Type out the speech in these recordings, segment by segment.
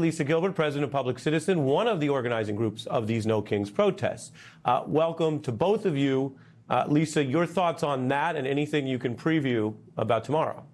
Lisa Gilbert, President of Public Citizen, one of the organizing groups of these No Kings protests. Welcome to both of you. Lisa, your thoughts on that and anything you can preview about tomorrow.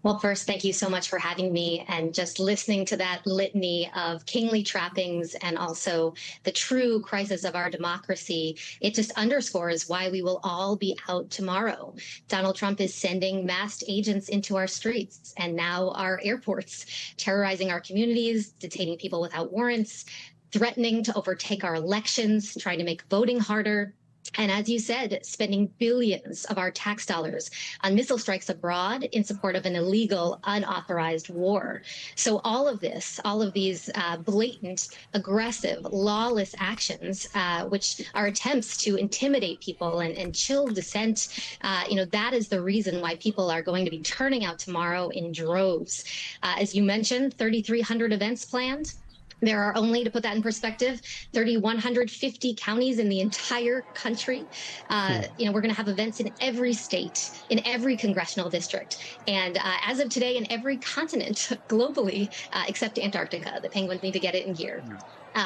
Well, first, thank you so much for having me, and just listening to that litany of kingly trappings and also the true crisis of our democracy. It just underscores why we will all be out tomorrow. Donald Trump is sending masked agents into our streets and now our airports, terrorizing our communities, detaining people without warrants, threatening to overtake our elections, trying to make voting harder. And as you said, spending billions of our tax dollars on missile strikes abroad in support of an illegal, unauthorized war. So all of this, all of these blatant, aggressive, lawless actions, which are attempts to intimidate people and chill dissent, that is the reason why people are going to be turning out tomorrow in droves. As you mentioned, 3,300 events planned. There are only, to put that in perspective, 3,150 counties in the entire country. We're going to have events in every state, in every congressional district, and as of today, in every continent globally, except Antarctica. The penguins need to get it in gear.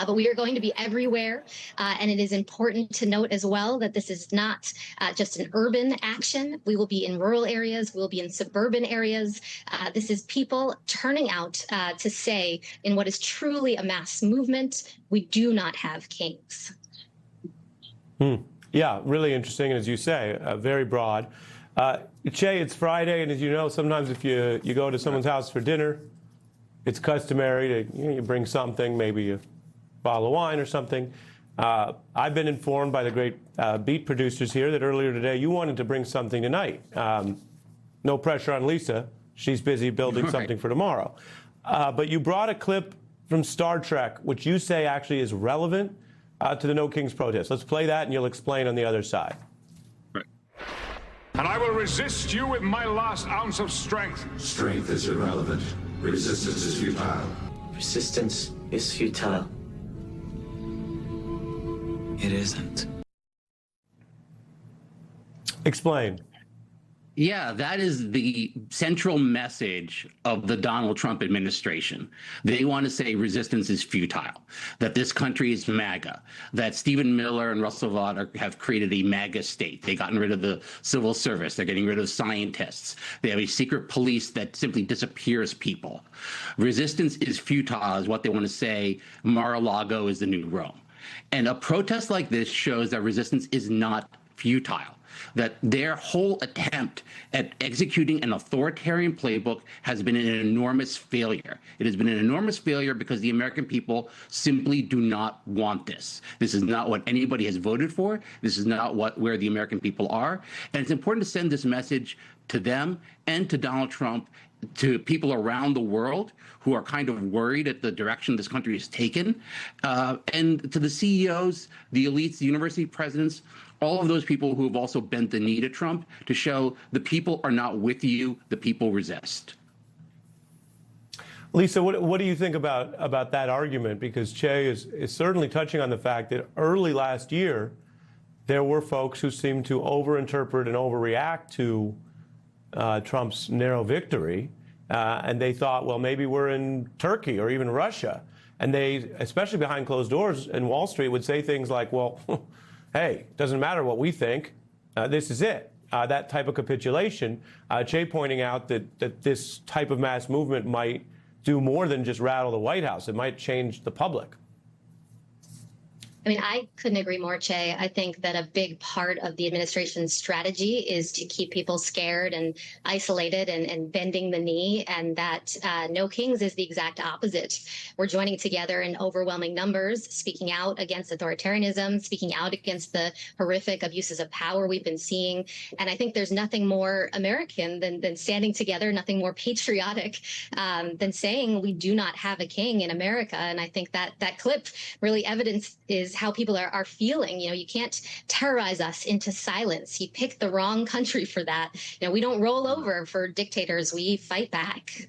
But we are going to be everywhere. And it is important to note as well that this is not just an urban action. We will be in rural areas. We'll be in suburban areas. This is people turning out to say, in what is truly a mass movement, we do not have kings. Yeah, really interesting. And as you say, very broad. Che, it's Friday. And as you know, sometimes if you go to someone's house for dinner, it's customary to you bring something, maybe a bottle of wine or something. I've been informed by the great beat producers here that earlier today you wanted to bring something tonight. No pressure on Lisa. She's busy building something for tomorrow. But you brought a clip from Star Trek, which you say actually is relevant to the No Kings protest. Let's play that and you'll explain on the other side. Right. And I will resist you with my last ounce of strength. Strength is irrelevant. Resistance is futile. Resistance is futile. It isn't. Explain. Yeah, that is the central message of the Donald Trump administration. They want to say resistance is futile, that this country is MAGA, that Stephen Miller and Russell Vought have created a MAGA state. They've gotten rid of the civil service. They're getting rid of scientists. They have a secret police that simply disappears people. Resistance is futile is what they want to say. Mar-a-Lago is the new Rome. And a protest like this shows that resistance is not futile, that their whole attempt at executing an authoritarian playbook has been an enormous failure. It has been an enormous failure because the American people simply do not want this. This is not what anybody has voted for. This is not where the American people are. And it's important to send this message to them and to Donald Trump, to people around the world who are kind of worried at the direction this country has taken, and to the CEOs, the elites, the university presidents, all of those people who have also bent the knee to Trump, to show the people are not with you, the people resist. Lisa, what do you think about that argument? Because Che is certainly touching on the fact that early last year, there were folks who seemed to overinterpret and overreact to Trump's narrow victory, and they thought, well, maybe we're in Turkey or even Russia. And they, especially behind closed doors in Wall Street, would say things like, well, hey, it doesn't matter what we think. This is it. That type of capitulation. Che pointing out that this type of mass movement might do more than just rattle the White House. It might change the public. I mean, I couldn't agree more, Che. I think that a big part of the administration's strategy is to keep people scared and isolated and bending the knee, and that No Kings is the exact opposite. We're joining together in overwhelming numbers, speaking out against authoritarianism, speaking out against the horrific abuses of power we've been seeing. And I think there's nothing more American than standing together, nothing more patriotic than saying we do not have a king in America. And I think that clip really evidences how people are feeling. You can't terrorize us into silence. You picked the wrong country for that. We don't roll over for dictators. We fight back.